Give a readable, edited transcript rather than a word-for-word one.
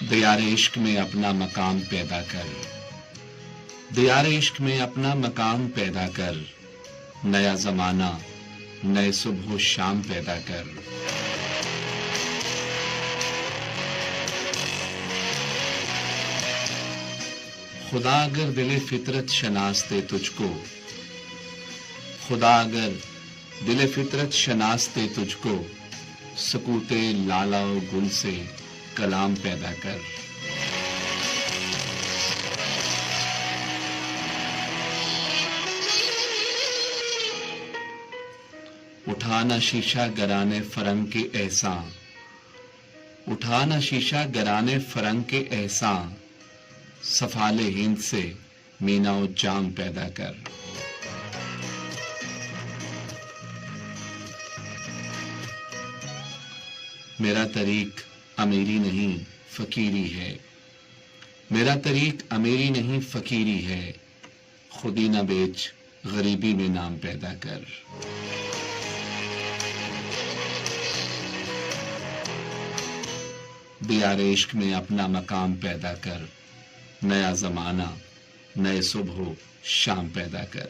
दियारे इश्क में अपना मकाम पैदा कर, दियारे इश्क में अपना मकाम पैदा कर, नया जमाना नए सुबह शाम पैदा कर। खुदा अगर दिले फितरत शनास दे तुझको, खुदा अगर दिले फितरत शनास दे तुझको, सकूते लाला और गुल से कलाम पैदा कर। उठाना शीशा गराने फरंग के एहसान, उठाना शीशा गराने फरंग के एहसान, सफाले हिंद से मीना और जाम पैदा कर। मेरा तरीक अमीरी नहीं फकीरी है, मेरा तरीक अमीरी नहीं फकीरी है, खुदी न बेच गरीबी में नाम पैदा कर। दियारे इश्क में अपना मकाम पैदा कर, नया जमाना नए सुबह शाम पैदा कर।